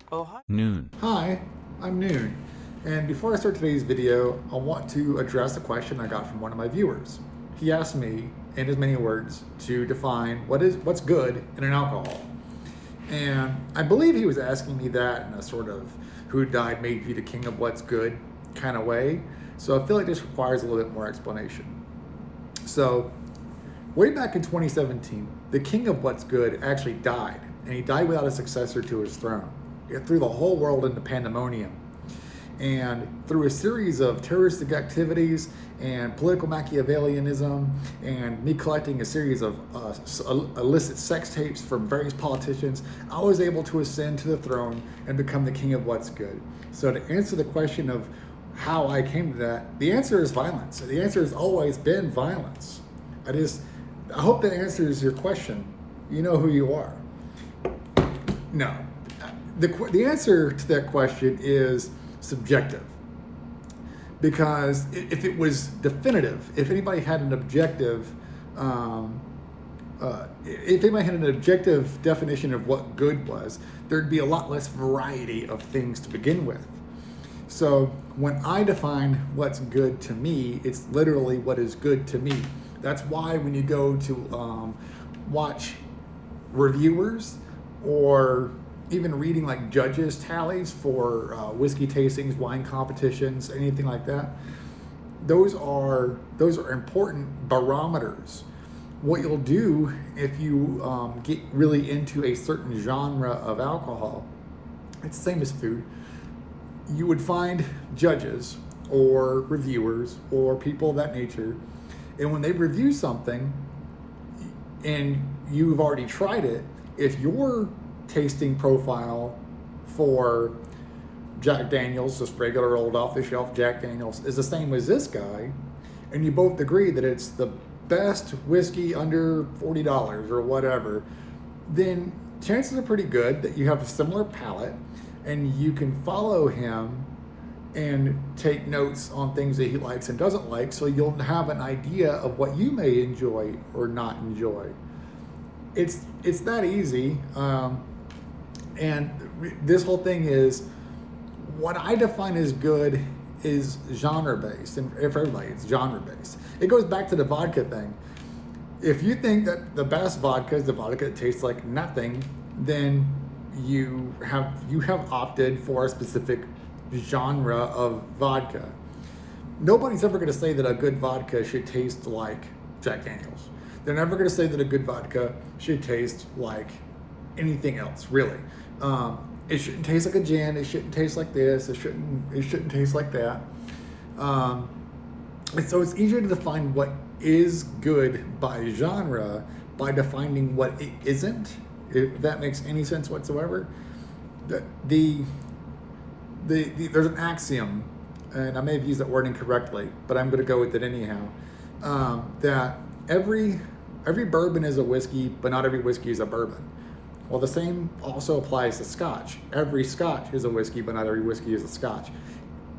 Oh, hi. Noon. Hi, I'm Noon, and before I start today's video, I want to address a question I got from one of my viewers. He asked me, in as many words, to define what's good in an alcohol. And I believe he was asking me that in a sort of who died made you the king of what's good kind of way. So I feel like this requires a little bit more explanation. So, way back in 2017, the king of what's good actually died, and he died without a successor to his throne. It threw the whole world into pandemonium. And through a series of terroristic activities and political Machiavellianism and me collecting a series of illicit sex tapes from various politicians, I was able to ascend to the throne and become the king of what's good. So to answer the question of how I came to that, the answer is violence. The answer has always been violence. I hope that answers your question. You know who you are. No. The answer to that question is subjective. Because if it was definitive, if anybody had an objective, definition of what good was, there'd be a lot less variety of things to begin with. So when I define what's good to me, it's literally what is good to me. That's why when you go to watch reviewers or even reading like judges' tallies for whiskey tastings, wine competitions, anything like that, those are important barometers. What you'll do if you get really into a certain genre of alcohol, it's the same as food. You would find judges or reviewers or people of that nature, and when they review something and you've already tried it, if your tasting profile for Jack Daniels, just regular old off-the-shelf Jack Daniels, is the same as this guy, and you both agree that it's the best whiskey under $40 or whatever, then chances are pretty good that you have a similar palate and you can follow him and take notes on things that he likes and doesn't like, so you'll have an idea of what you may enjoy or not enjoy. It's that easy. And this whole thing is, what I define as good is genre-based, and for everybody, it's genre-based. It goes back to the vodka thing. If you think that the best vodka is the vodka that tastes like nothing, then you have opted for a specific genre of vodka. Nobody's ever going to say that a good vodka should taste like Jack Daniels. They're never going to say that a good vodka should taste like anything else, really. It shouldn't taste like a gin. It shouldn't taste like this. It shouldn't taste like that. And so it's easier to define what is good by genre by defining what it isn't, if that makes any sense whatsoever. There's an axiom, and I may have used that word incorrectly, but I'm going to go with it anyhow, that every bourbon is a whiskey, but not every whiskey is a bourbon. Well, the same also applies to Scotch. Every Scotch is a whiskey, but not every whiskey is a Scotch.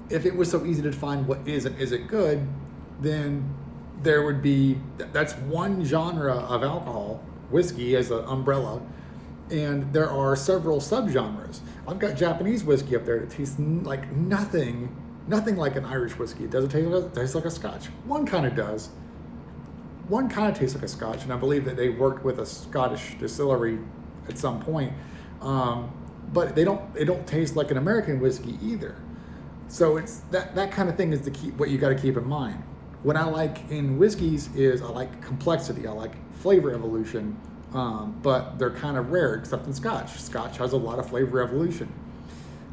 If it was so easy to define what is and isn't good, then there would be, that's one genre of alcohol, whiskey as an umbrella, and there are several subgenres. I've got Japanese whiskey up there that tastes like nothing like an Irish whiskey. It doesn't taste like a Scotch. One kind of does. One kind of tastes like a Scotch, and I believe that they worked with a Scottish distillery at some point, but they don't taste like an American whiskey either. So it's that kind of thing is what you got to keep in mind. What I like in whiskeys is I like complexity. I like flavor evolution, but they're kind of rare, except in Scotch. Scotch has a lot of flavor evolution.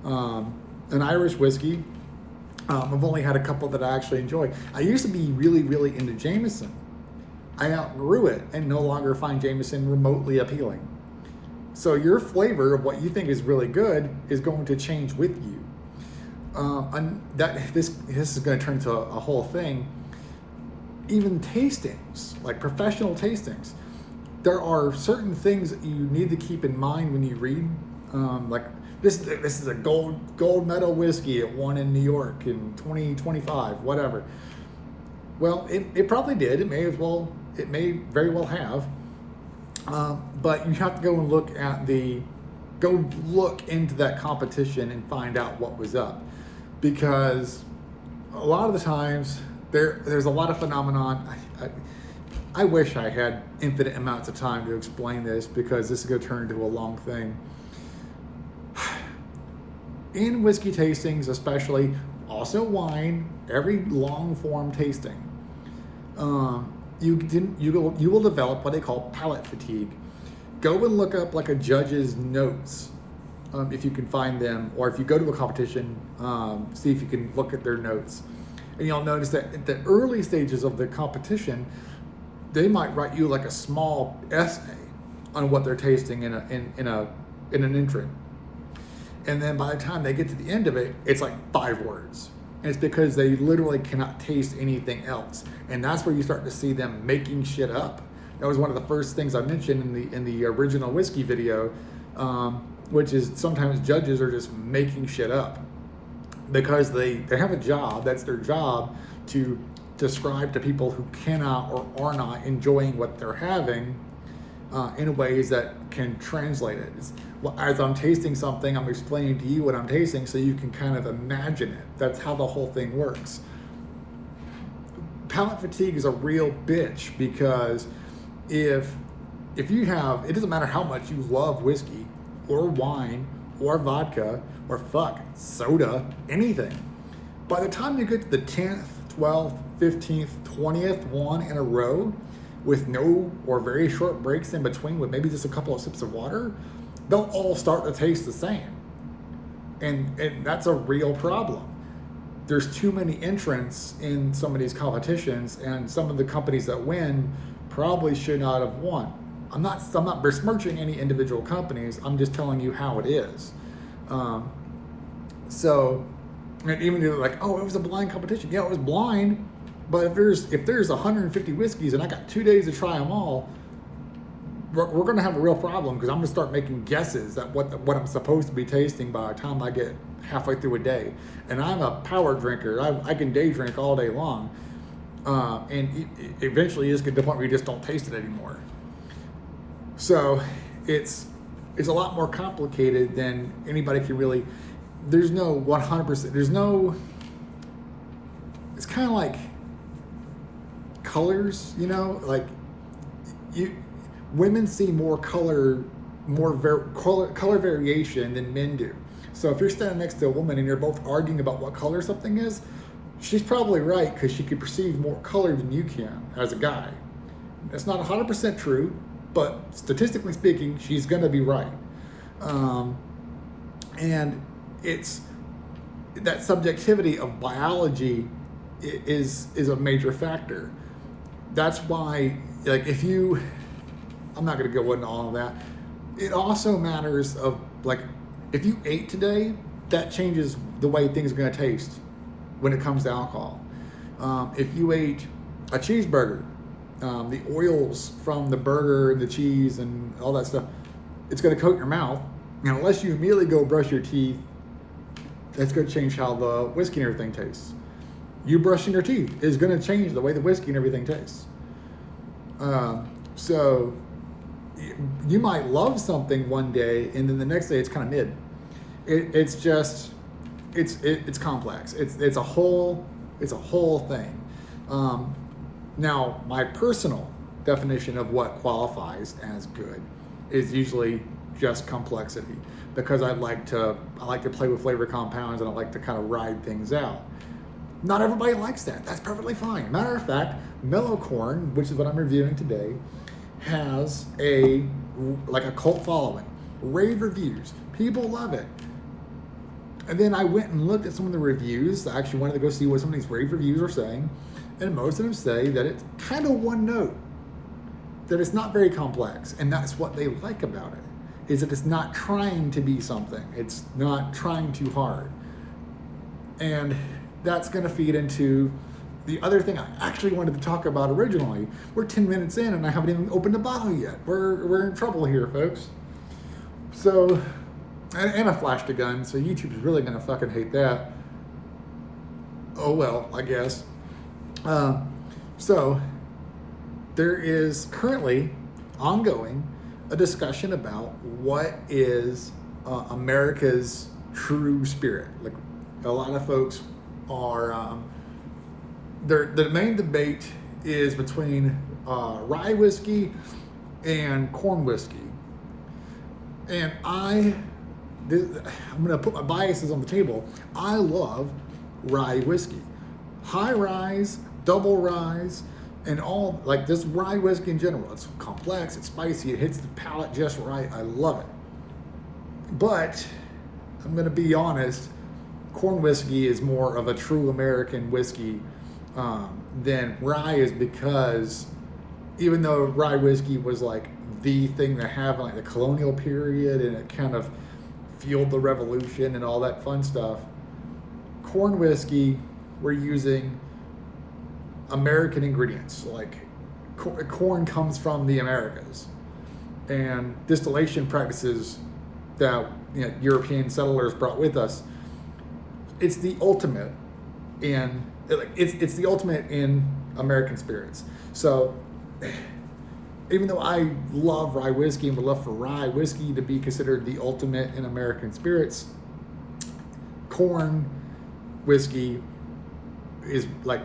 An Irish whiskey, I've only had a couple that I actually enjoy. I used to be really, really into Jameson. I outgrew it and no longer find Jameson remotely appealing. So your flavor of what you think is really good is going to change with you. This is going to turn to a whole thing. Even tastings, like professional tastings, there are certain things that you need to keep in mind when you read. Like this is a gold medal whiskey. It won in New York in 2025, whatever. Well, it probably did. It may very well have. But you have to go and look at go look into that competition and find out what was up, because a lot of the times there's a lot of phenomenon. I wish I had infinite amounts of time to explain this, because this is going to turn into a long thing. In whiskey tastings, especially, also wine, every long form tasting, you will develop what they call palate fatigue. Go and look up like a judge's notes, if you can find them, or if you go to a competition, see if you can look at their notes, and you'll notice that at the early stages of the competition, they might write you like a small essay on what they're tasting in an entrant. And then by the time they get to the end of it, it's like 5 words. And it's because they literally cannot taste anything else. And that's where you start to see them making shit up. That was one of the first things I mentioned in the original whiskey video, which is sometimes judges are just making shit up, because they have a job. That's their job, to describe to people who cannot or are not enjoying what they're having in ways that can translate it. As I'm tasting something, I'm explaining to you what I'm tasting so you can kind of imagine it. That's how the whole thing works. Palate fatigue is a real bitch, because if you have, it doesn't matter how much you love whiskey or wine or vodka or soda, anything, by the time you get to the 10th, 12th, 15th, 20th one in a row with no or very short breaks in between, with maybe just a couple of sips of water, they'll all start to taste the same. And that's a real problem. There's too many entrants in some of these competitions, and some of the companies that win probably should not have won. I'm not besmirching any individual companies. I'm just telling you how it is. And even if like, oh, it was a blind competition. Yeah, it was blind, but if there's 150 whiskeys and I got 2 days to try them all, we're going to have a real problem, because I'm going to start making guesses at what I'm supposed to be tasting by the time I get halfway through a day. And I'm a power drinker. I can day drink all day long, and eventually you just get to the point where you just don't taste it anymore. So it's a lot more complicated than anybody can really. There's no 100%. There's no. It's kind of like colors, like women see more color variation than men do. So if you're standing next to a woman and you're both arguing about what color something is, she's probably right, because she can perceive more color than you can as a guy. That's not 100% true, but statistically speaking, she's going to be right. And it's that subjectivity of biology is a major factor. That's why, like, I'm not going to go into all of that. It also matters of, like, if you ate today, that changes the way things are going to taste when it comes to alcohol. If you ate a cheeseburger, the oils from the burger and the cheese and all that stuff, it's going to coat your mouth. And unless you immediately go brush your teeth, that's going to change how the whiskey and everything tastes. You brushing your teeth is going to change the way the whiskey and everything tastes. So you might love something one day, and then the next day it's kind of mid. It's just it's complex. It's a whole thing. Now, my personal definition of what qualifies as good is usually just complexity, because I like to play with flavor compounds, and I like to kind of ride things out. Not everybody likes that. That's perfectly fine. Matter of fact, Mellow corn, which is what I'm reviewing today, has a cult following, rave reviews. People love it. And then I went and looked at some of the reviews. I actually wanted to go see what some of these rave reviews are saying, and most of them say that it's kind of one note, that it's not very complex, and that's what they like about it, is that it's not trying to be something. It's not trying too hard. And that's going to feed into the other thing I actually wanted to talk about originally. We're 10 minutes in and I haven't even opened the bottle yet. We're in trouble here, folks. So, and I flashed a gun, so YouTube's really going to fucking hate that. Oh well, I guess. So, there is currently ongoing a discussion about what is America's true spirit. Like a lot of folks are, the main debate is between rye whiskey and corn whiskey. And I'm going to put my biases on the table. I love rye whiskey. High ryes, double ryes, and all, like this rye whiskey in general. It's complex, it's spicy, it hits the palate just right. I love it. But I'm going to be honest, corn whiskey is more of a true American whiskey than rye is, because even though rye whiskey was like the thing to have in like the colonial period and it kind of fueled the revolution and all that fun stuff, corn whiskey, we're using American ingredients. Like corn comes from the Americas, and distillation practices that European settlers brought with us. It's the ultimate in it's the ultimate in American spirits. So even though I love rye whiskey and would love for rye whiskey to be considered the ultimate in American spirits, corn whiskey is like,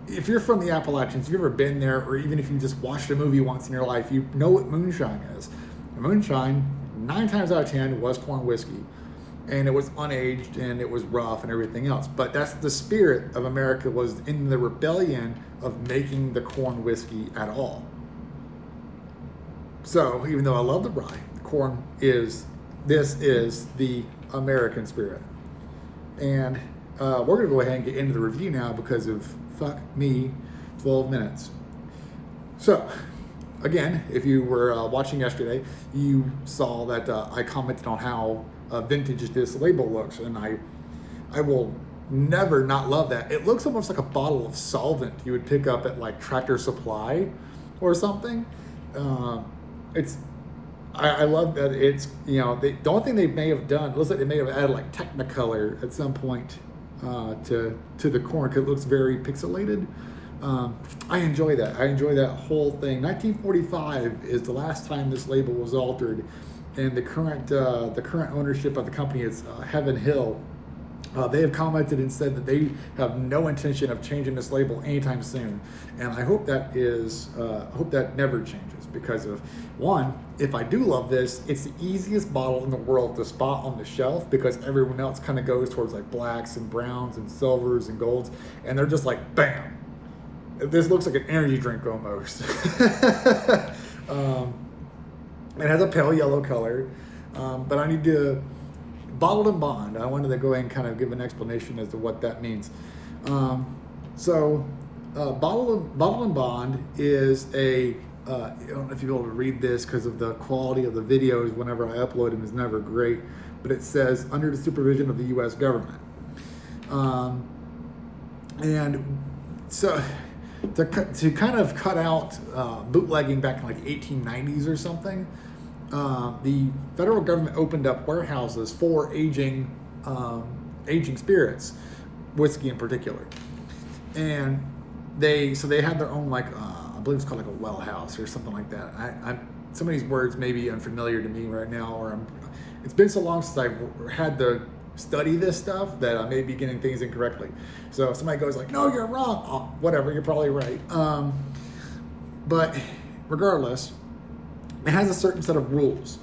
if you're from the Appalachians, if you've ever been there, or even if you just watched a movie once in your life, you know what moonshine is. Moonshine, 9 times out of 10, was corn whiskey. And it was unaged and it was rough and everything else. But that's the spirit of America, was in the rebellion of making the corn whiskey at all. So even though I love the rye, this is the American spirit. And we're going to go ahead and get into the review now because of, fuck me, 12 minutes. So, again, if you were watching yesterday, you saw that I commented on how vintage this label looks, and I will never not love that. It looks almost like a bottle of solvent you would pick up at like Tractor Supply or something. I love that it's, the only thing they may have done, it looks like they may have added like Technicolor at some point to the corn, because it looks very pixelated. I enjoy that. I enjoy that whole thing. 1945 is the last time this label was altered, and the current ownership of the company is Heaven Hill. They have commented and said that they have no intention of changing this label anytime soon, and I hope that never changes, because of, one, if I do love this, it's the easiest bottle in the world to spot on the shelf, because everyone else kind of goes towards like blacks and browns and silvers and golds, and they're just like, bam, this looks like an energy drink almost. It has a pale yellow color, but I need to, bottled and bond, I wanted to go ahead and kind of give an explanation as to what that means. Bottled and bond is a, I don't know if you'll be able to read this because of the quality of the videos whenever I upload them is never great, but it says under the supervision of the U.S. government. And so to kind of cut out bootlegging back in like the 1890s or something, the federal government opened up warehouses for aging spirits, whiskey in particular, and they had their own, like I believe it's called like a well house or something like that. Some of these words may be unfamiliar to me right now, or it's been so long since I've had to study this stuff that I may be getting things incorrectly. So if somebody goes like, "No, you're wrong," oh, whatever, you're probably right. But regardless, it has a certain set of rules,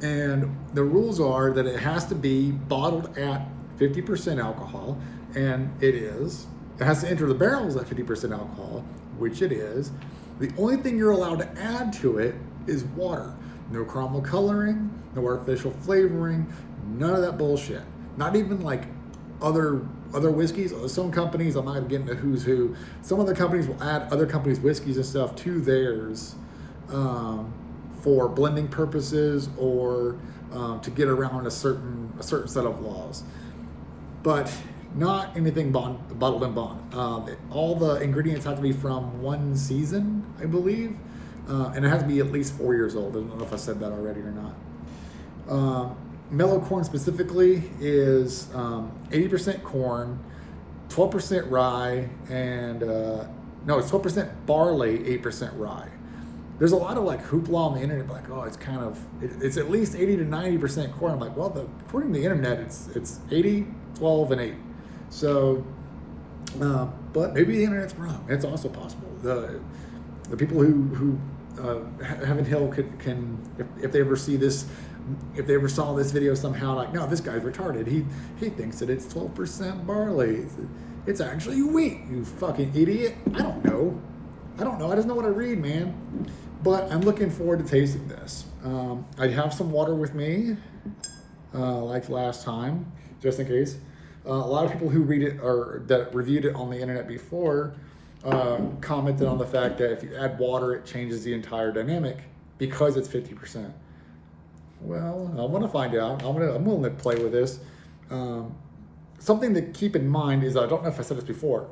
and the rules are that it has to be bottled at 50% alcohol, and it is. It has to enter the barrels at 50% alcohol, which it is. The only thing you're allowed to add to it is water. No caramel coloring, no artificial flavoring, none of that bullshit. Not even like other whiskeys. Some companies, I'm not going to get into who's who, some other companies will add other companies' whiskeys and stuff to theirs for blending purposes, or to get around a certain set of laws. But not anything bottled and bond. All the ingredients have to be from one season, I believe, and it has to be at least 4 years old. I don't know if I said that already or not. Mellow corn specifically is 80% corn, 12% rye, and no, it's 12% barley, 8% rye. there's a lot of like hoopla on the internet, like, oh, it's kind of, it's at least 80 to 90% corn. I'm like, well, according to the internet, it's 80, 12, and 8. So, but maybe the internet's wrong. It's also possible. The people who Heaven Hill can if they ever see this, if they ever saw this video somehow, like, no, this guy's retarded. He thinks that it's 12% barley. It's actually wheat, you fucking idiot. I don't know. I just know what I read, man. But I'm looking forward to tasting this. I have some water with me, like last time, just in case. A lot of people who read it or that reviewed it on the internet before commented on the fact that if you add water, it changes the entire dynamic because it's 50%. Well, I want to find out. I'm willing to play with this. Something to keep in mind is, I don't know if I said this before,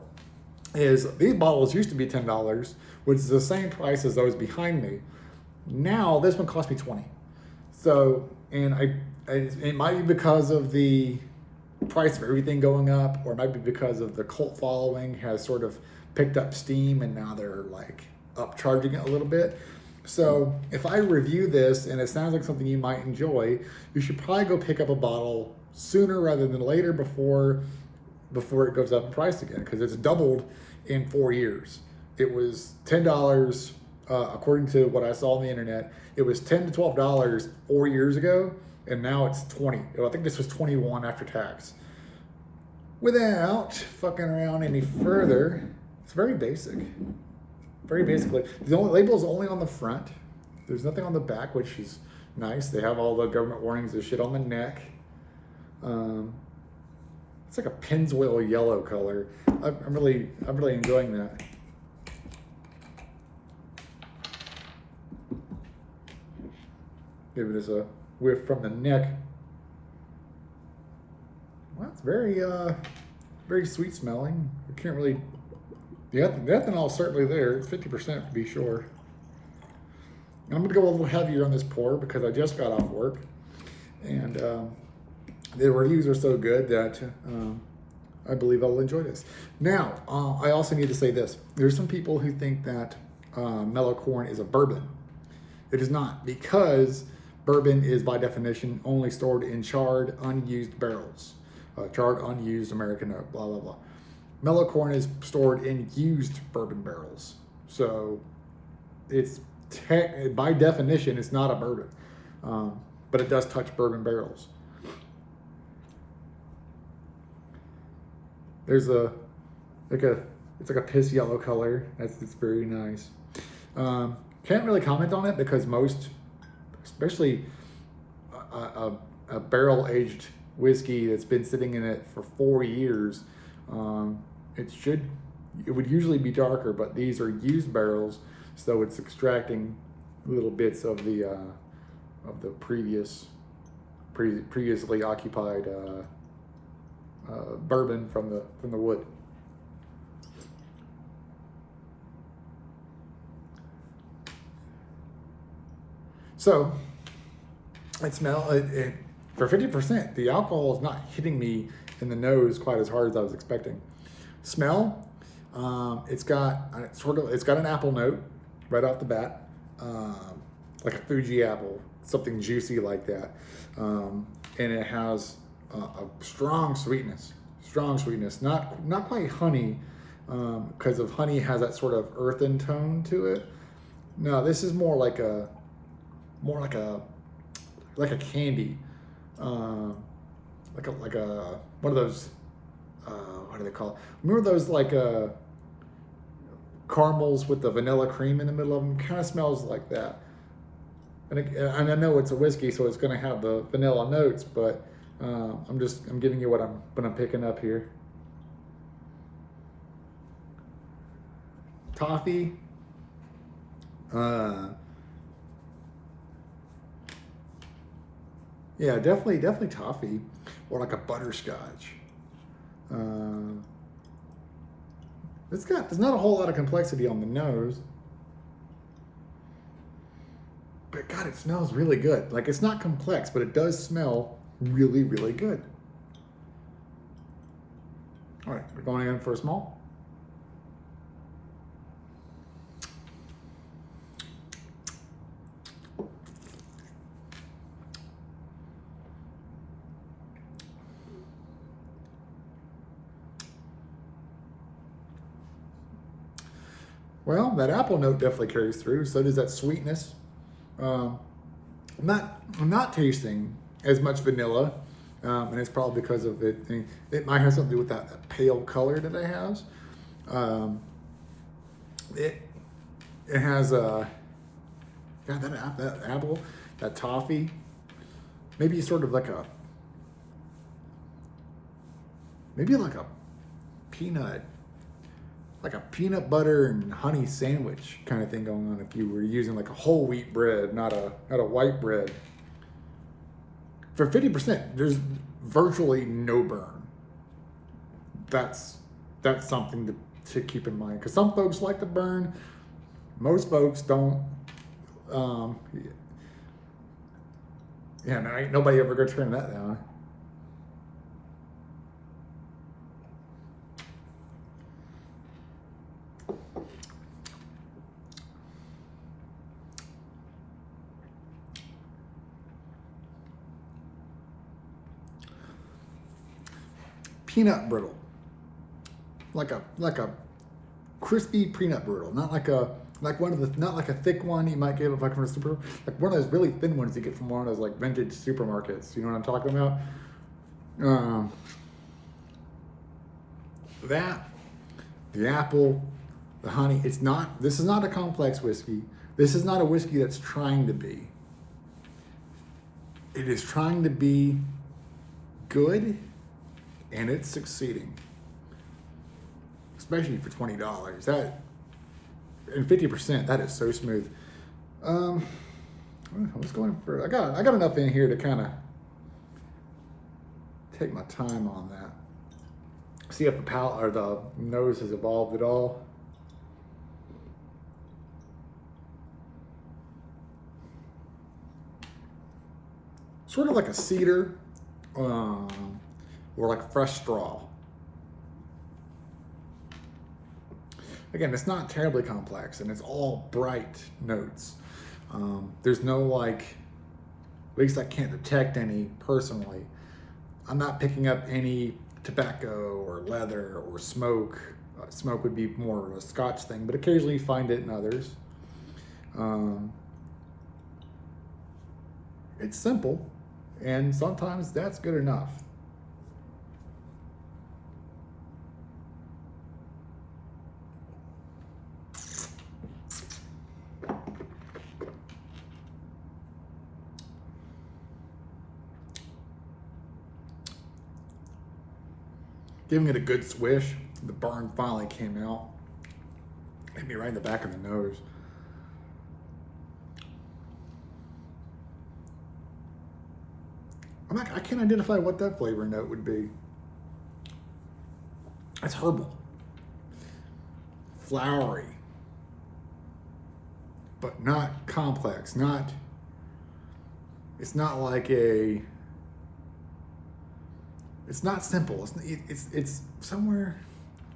is these bottles used to be $10, which is the same price as those behind me. Now this one cost me $20. So, and it might be because of the price of everything going up, or it might be because of the cult following has sort of picked up steam and now they're like upcharging it a little bit. So if I review this and it sounds like something you might enjoy, you should probably go pick up a bottle sooner rather than later before it goes up in price again, because it's doubled in 4 years. It was $10, according to what I saw on the internet. It was $10 to $12 4 years ago, and now it's 20. I think this was 21 after tax. Without fucking around any further, it's very basic. Very basically, the only label is only on the front. There's nothing on the back, which is nice. They have all the government warnings and shit on the neck. It's like a Pennzoil yellow color. I'm really enjoying that. Give it a whiff from the neck. Well, it's very sweet smelling. I can't really. The ethanol is certainly there. It's 50% to be sure. And I'm going to go a little heavier on this pour because I just got off work. And the reviews are so good that I believe I'll enjoy this. Now, I also need to say this. There's some people who think that Mellow corn is a bourbon. It is not, because bourbon is by definition only stored in charred, unused barrels. Charred, unused American oak, blah, blah, blah. Mellow corn is stored in used bourbon barrels. So it's by definition, it's not a bourbon, but it does touch bourbon barrels. There's it's like a piss yellow color. It's very nice. Can't really comment on it because most, especially a barrel aged whiskey that's been sitting in it for 4 years, it would usually be darker, but these are used barrels, so it's extracting little bits of the previously occupied bourbon from the wood. So it smells for 50%. The alcohol is not hitting me in the nose quite as hard as I was expecting. Smell, it's got an apple note right off the bat, like a Fuji apple, something juicy like that, and it has a strong sweetness, not quite honey, because of honey has that sort of earthen tone to it. No, this is more like a candy, like a one of those. What do they call it? Remember those like caramels with the vanilla cream in the middle of them? Kind of smells like that. And I know it's a whiskey, so it's going to have the vanilla notes, but I'm giving you what I'm picking up here. Toffee. Yeah, definitely toffee, or like a butterscotch. There's not a whole lot of complexity on the nose, but God, it smells really good. Like, it's not complex, but it does smell really, really good. All right, we're going in for a small. Well, that apple note definitely carries through. So does that sweetness. I'm not tasting as much vanilla, and it's probably because of it. It might have something to do with that pale color that it has. It it has God, that apple, that toffee. Maybe sort of maybe like a peanut, like a peanut butter and honey sandwich kind of thing going on if you were using like a whole wheat bread, not a white bread. For 50%, there's virtually no burn. That's something to keep in mind, because some folks like to burn, most folks don't. Um, yeah, no, ain't nobody ever gonna turn that down. Peanut brittle, like a crispy peanut brittle, not like not like a thick one you might get like from a super, like one of those really thin ones you get from one of those like vintage supermarkets. You know what I'm talking about? That, the apple, the honey. It's not. This is not a complex whiskey. This is not a whiskey that's trying to be. It is trying to be good, and it's succeeding. Especially for $20. That and 50%. That is so smooth. I was going for. I got enough in here to kind of take my time on that. See if the palate or the nose has evolved at all. Sort of like a cedar, or like fresh straw. Again, it's not terribly complex, and it's all bright notes. There's no like, at least I can't detect any personally. I'm not picking up any tobacco or leather or smoke. Smoke would be more of a Scotch thing, but occasionally you find it in others. It's simple, and sometimes that's good enough. Giving it a good swish, the burn finally came out. Hit me right in the back of the nose. I can't identify what that flavor note would be. It's herbal, flowery, but not complex. It's not like a. It's not simple. It's somewhere.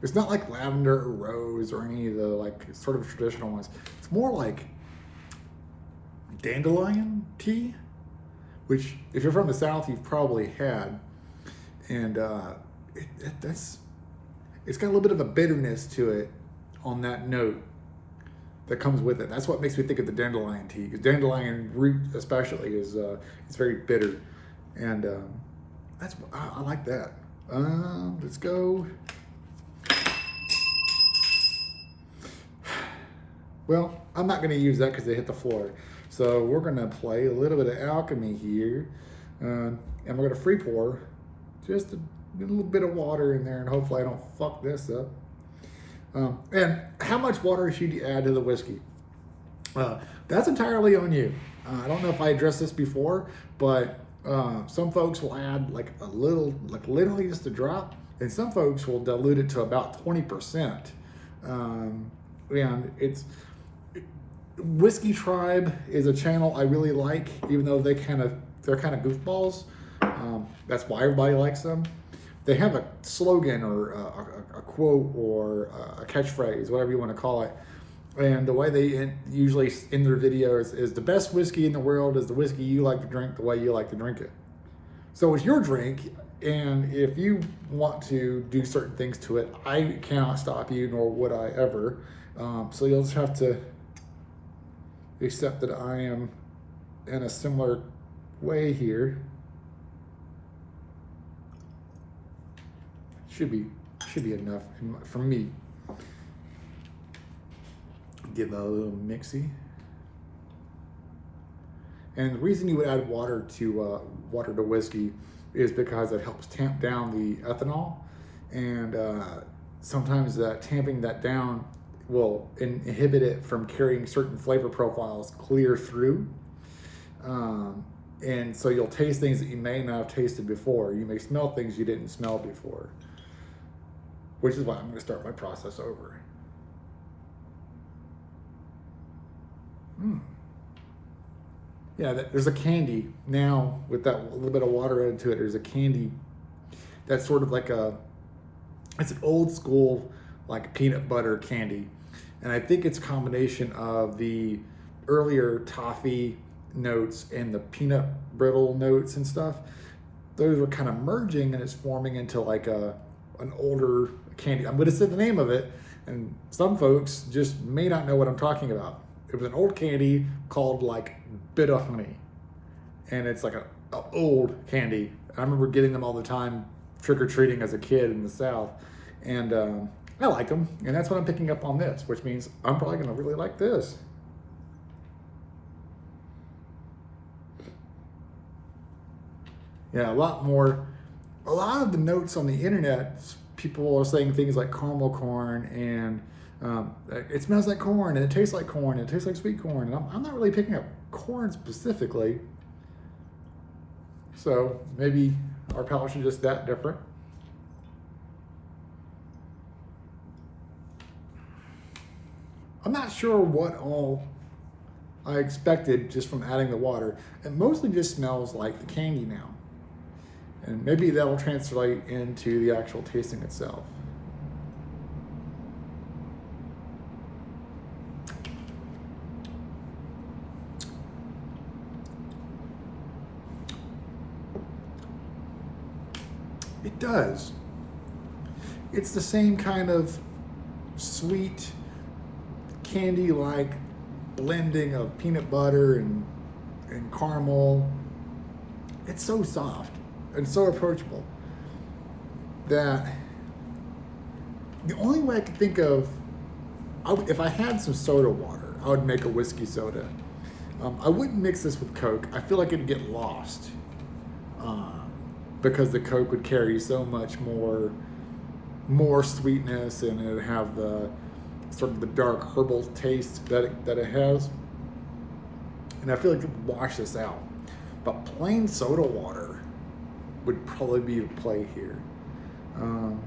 It's not like lavender or rose or any of the like sort of traditional ones. It's more like dandelion tea, which if you're from the South, you've probably had, and it's got a little bit of a bitterness to it on that note that comes with it. That's what makes me think of the dandelion tea, because dandelion root especially is it's very bitter, and I like that. Let's go. Well, I'm not going to use that because they hit the floor. So we're going to play a little bit of alchemy here, and we're going to free pour just a little bit of water in there, and hopefully I don't fuck this up. And how much water should you add to the whiskey? That's entirely on you. I don't know if I addressed this before, but some folks will add like a little, like literally just a drop, and some folks will dilute it to about 20%. And it's Whiskey Tribe is a channel I really like, even though they're kind of goofballs. That's why everybody likes them. They have a slogan or a quote or a catchphrase, whatever you want to call it. And the way they usually in their videos is the best whiskey in the world is the whiskey you like to drink the way you like to drink it. So it's your drink, and if you want to do certain things to it, I cannot stop you, nor would I ever. So you'll just have to accept that I am in a similar way here. Should be enough for me. Give it a little mixy. And the reason you would add water to whiskey is because it helps tamp down the ethanol, and sometimes that tamping that down will inhibit it from carrying certain flavor profiles clear through. And so you'll taste things that you may not have tasted before. You may smell things you didn't smell before, which is why I'm going to start my process over. Yeah, there's a candy now with that little bit of water added to it. There's a candy that's sort of like it's an old school like peanut butter candy. And I think it's a combination of the earlier toffee notes and the peanut brittle notes and stuff. Those are kind of merging and it's forming into like an older candy. I'm going to say the name of it, and some folks just may not know what I'm talking about. It was an old candy called like Bit of Honey, and it's like a old candy. I remember getting them all the time trick-or-treating as a kid in the South, and I like them, and that's what I'm picking up on this, which means I'm probably going to really like this. Yeah, a lot of the notes on the internet, people are saying things like caramel corn and it smells like corn and it tastes like corn and it tastes like sweet corn. And I'm not really picking up corn specifically. So maybe our palates are just that different. I'm not sure what all I expected just from adding the water. It mostly just smells like the candy now. And maybe that'll translate into the actual tasting itself. It does. It's the same kind of sweet candy-like blending of peanut butter and caramel. It's so soft and so approachable that the only way I could think of, if I had some soda water, I would make a whiskey soda. I wouldn't mix this with Coke. I feel like it'd get lost because the Coke would carry so much more sweetness, and it would have the sort of the dark herbal taste that it has. And I feel like it would wash this out. But plain soda water would probably be the play here. I don't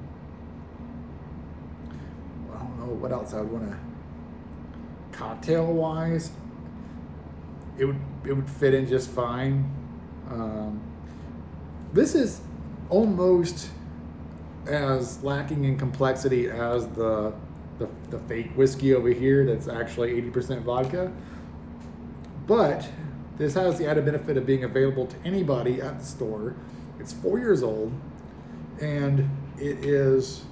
know what else I would want to. Cocktail wise, it would fit in just fine. This is almost as lacking in complexity as the fake whiskey over here that's actually 80% vodka. But this has the added benefit of being available to anybody at the store. It's 4 years old, and it is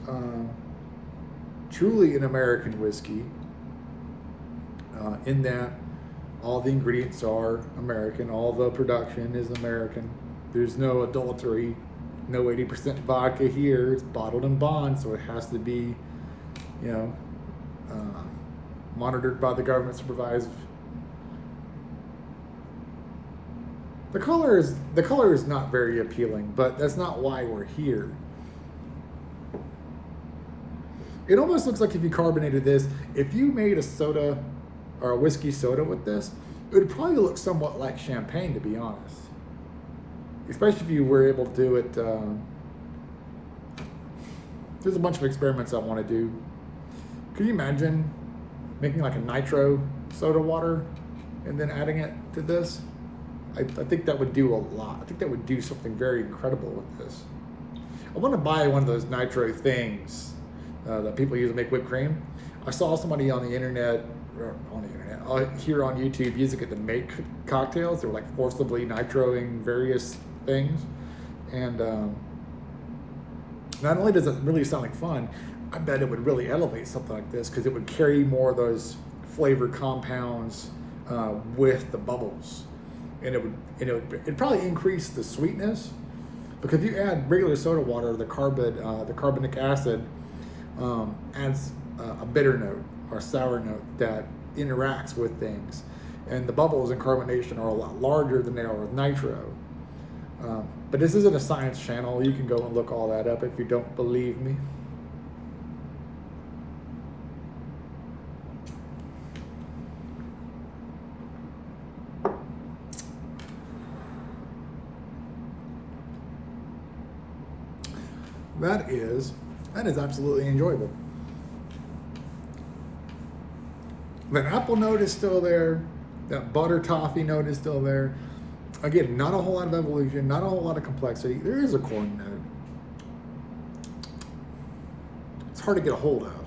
truly an American whiskey in that all the ingredients are American, all the production is American. There's no adultery, no 80% vodka here. It's bottled in bond, so it has to be, monitored by the government, supervised. The color is not very appealing, but that's not why we're here. It almost looks like if you carbonated this, if you made a soda or a whiskey soda with this, it would probably look somewhat like champagne, to be honest. Especially if you were able to do it. There's a bunch of experiments I want to do. Can you imagine making like a nitro soda water and then adding it to this? I think that would do a lot. I think that would do something very incredible with this. I want to buy one of those nitro things that people use to make whipped cream. I saw somebody on the internet, here on YouTube, using it to make cocktails. They were like forcibly nitroing various things, and Not only does it really sound like fun, I bet it would really elevate something like this because it would carry more of those flavored compounds with the bubbles, and it'd probably increase the sweetness because if you add regular soda water, the carbonic acid adds a bitter note or sour note that interacts with things, and the bubbles in carbonation are a lot larger than they are with nitro. But this isn't a science channel. You can go and look all that up if you don't believe me. That is absolutely enjoyable. The apple note is still there. That butter toffee note is still there. Again, not a whole lot of evolution, not a whole lot of complexity. There is a corn note. It's hard to get a hold of.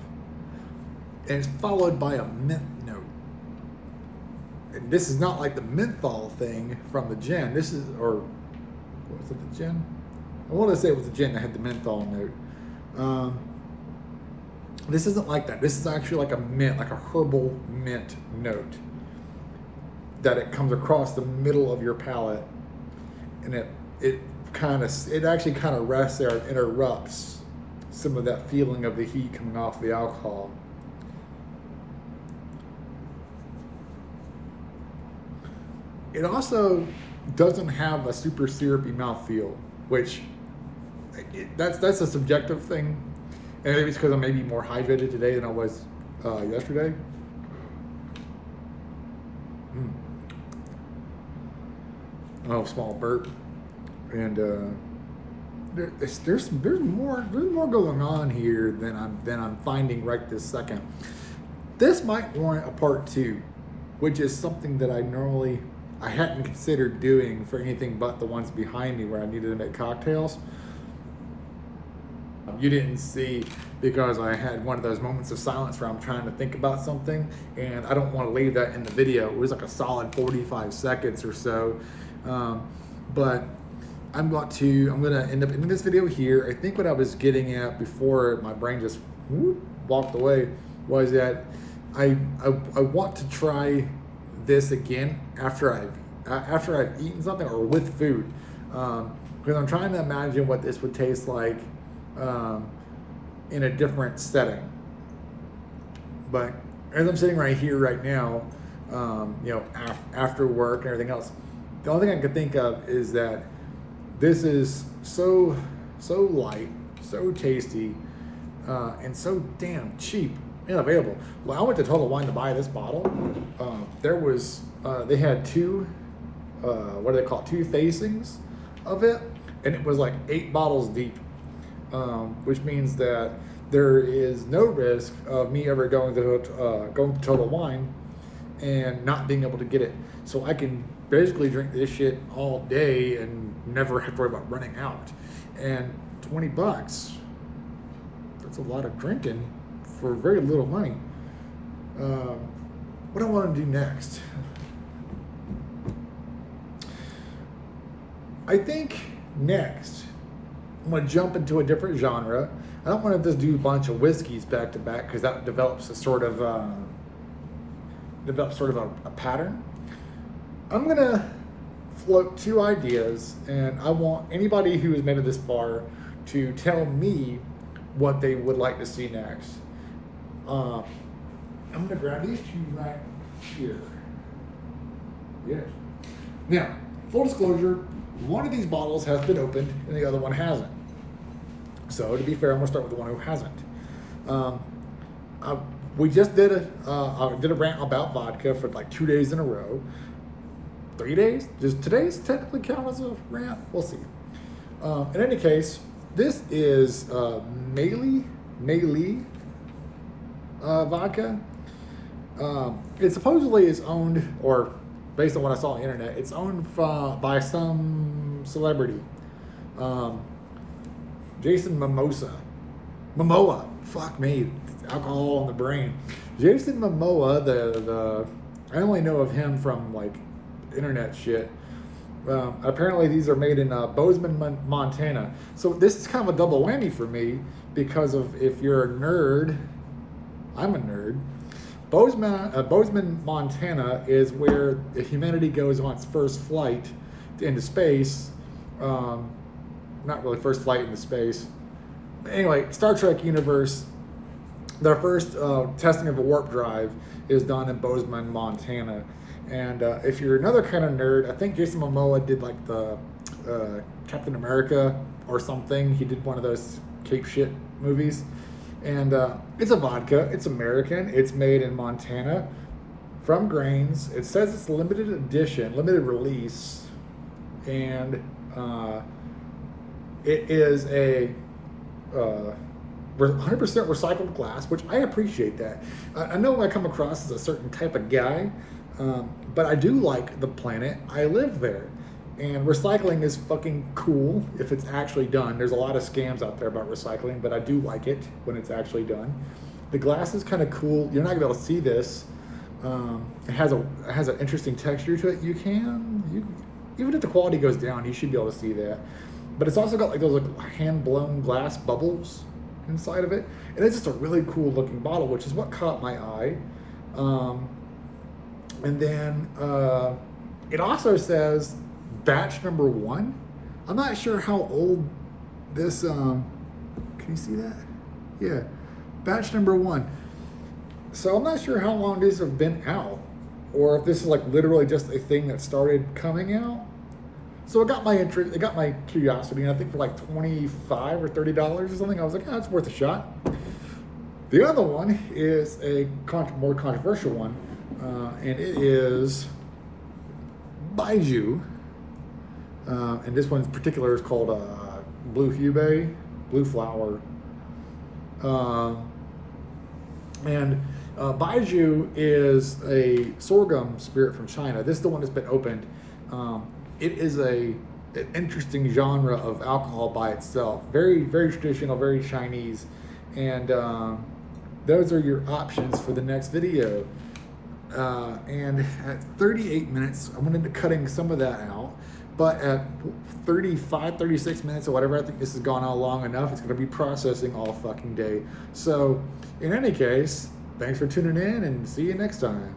And it's followed by a mint note. And this is not like the menthol thing from the gin. This is, or was it the gin? I want to say it was the gin that had the menthol note. This isn't like that. This is actually like a mint, like a herbal mint note. That it comes across the middle of your palate, and it actually kind of rests there and interrupts some of that feeling of the heat coming off the alcohol. It also doesn't have a super syrupy mouthfeel, which that's a subjective thing, and maybe it's because I'm maybe more hydrated today than I was yesterday. Oh, small burp, and there's more going on here than I'm finding right this second. This might warrant a part 2, which is something that I hadn't considered doing for anything but the ones behind me where I needed to make cocktails. You didn't see because I had one of those moments of silence where I'm trying to think about something, and I don't want to leave that in the video. It was like a solid 45 seconds or so. But I'm going to end up in this video here. I think what I was getting at before my brain just walked away was that I want to try this again after I've eaten something or with food, because I'm trying to imagine what this would taste like in a different setting. But as I'm sitting right here right now, after work and everything else, the only thing I could think of is that this is so light, so tasty, and so damn cheap and available. Well, I went to Total Wine to buy this bottle. They had two facings of it, and it was like 8 bottles deep, which means that there is no risk of me ever going to Total Wine and not being able to get it. So I can basically drink this shit all day and never have to worry about running out. And $20, that's a lot of drinking for very little money. What I want to do next, I think next I'm going to jump into a different genre. I don't want to just do a bunch of whiskeys back to back because that develops a sort of a pattern. I'm going to float 2 ideas, and I want anybody who has made it this far to tell me what they would like to see next. I'm going to grab these 2 right here. Yes. Now, full disclosure, one of these bottles has been opened and the other one hasn't. So to be fair, I'm going to start with the one who hasn't. We just did I did a rant about vodka for like 2 days in a row. 3 days? Does today's technically count as a rant? We'll see. In any case, this is Mellow vodka. It supposedly is owned, or based on what I saw on the internet, it's owned by some celebrity. Jason Momoa. Fuck me. Alcohol in the brain. Jason Momoa, I only know of him from like internet shit. Apparently, these are made in Bozeman, Montana. So this is kind of a double whammy for me because of if you're a nerd, I'm a nerd. Bozeman, Montana is where humanity goes on its first flight into space. Not really first flight into space. Anyway, Star Trek universe, their first testing of a warp drive is done in Bozeman, Montana. And if you're another kind of nerd, I think Jason Momoa did like the Captain America or something. He did one of those cape shit movies. And it's a vodka. It's American. It's made in Montana from grains. It says it's limited edition, limited release. And it is a 100% recycled glass, which I appreciate that. I know I come across as a certain type of guy, but I do like the planet. I live there. And recycling is fucking cool if it's actually done. There's a lot of scams out there about recycling, but I do like it when it's actually done. The glass is kind of cool. You're not gonna be able to see this. It has an interesting texture to it. Even if the quality goes down, you should be able to see that. But it's also got like those like hand-blown glass bubbles inside of it. And it's just a really cool looking bottle, which is what caught my eye. And then it also says batch number 1. I'm not sure how old this, can you see that? Yeah, batch number 1. So I'm not sure how long these have been out, or if this is like literally just a thing that started coming out. So it got my interest, it got my curiosity, and I think for like $25 or $30 or something, I was like, oh, that's worth a shot. The other one is a more controversial one, and it is Baijiu. And this one in particular is called Blue Hubei, Blue Flower. And Baijiu is a sorghum spirit from China. This is the one that's been opened. It is an interesting genre of alcohol by itself. Very, very traditional, very Chinese. And those are your options for the next video. And at 38 minutes, I went into cutting some of that out. But at 35, 36 minutes or whatever, I think this has gone on long enough. It's going to be processing all fucking day. So, in any case, thanks for tuning in and see you next time.